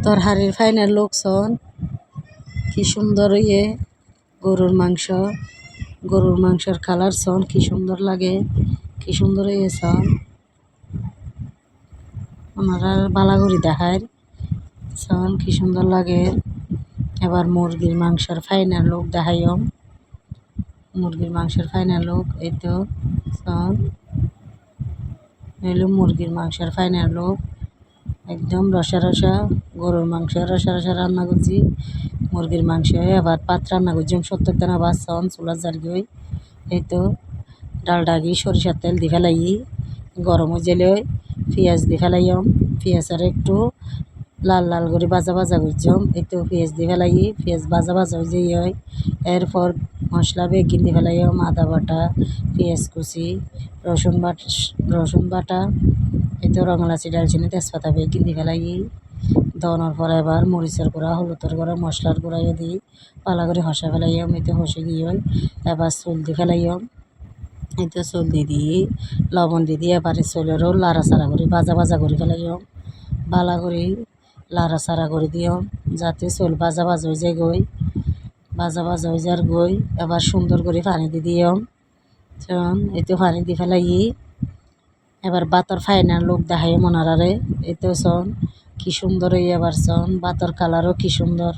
তরহারির final লোক সন কি সুন্দর ইয়ে গরুর মাংসের কালার সন কি সুন্দর লাগে, কি সুন্দর ইয়ে সন ওনারা বালাগুড়ি দেখায় সন কি সুন্দর লাগে। এবার মুরগির মাংসের ফাইনাল লোক দেখাইম, মুরগির মাংসের ফাইনাল লোক এই তো সন এলো মুরগির মাংসের ফাইনাল লোক একদম রসা রসা গরুর মাংস রসা রসা রান্না করছি, মুরগির মাংস এবার পাত রান্না করছি 70 দানা বাস সন চুলার জারগি এই তো ডালডা গিয়ে সরিষার তেল দি ফেলাই গরম হয়ে গেলে পেঁয়াজ দি ফেলাইম, পেঁয়াজের একটু লাল লাল করে ভাজা ভাজা করছম এই তো পেঁয়াজ দি ফেলাই পেঁয়াজ ভাজা ভাজা হয়ে যাই হয়। এরপর মশলা বেগিন দি ফেলাইম আদা বাটা পেঁয়াজ কুচি রসুন বাটা এই তো রঙলাচি ডালচিনি তেজপাতা বেগিন দি ফেলাই দেওয়ানোর পর এবার মরিচের গুঁড়া হলুদের গুঁড়া মশলার গুঁড়াইও দিই পালা করে হসা ফেলাইম এই তো হসে গিয়ে এবার চুল দি ফেলাইম এই তো চুল দিয়ে লবণ দিয়ে এবারে চুলেরও লাড়াচাড়া করে ভাজা ভাজা করে ফেলাইম বালা করে লাড়াচাড়া করে দিও যাতে চুল ভাজা ভাজা হয়ে যায় গই ভাজা ভাজা হয়ে যার গই এবার সুন্দর করে পানি দি দিও চন এই তো পানি দি ফেলাই এবার বাতর ফাইনাল লোক দেখাই মনারারে এই তো চন কি সুন্দর এবার চন বাতর কালারও কি সুন্দর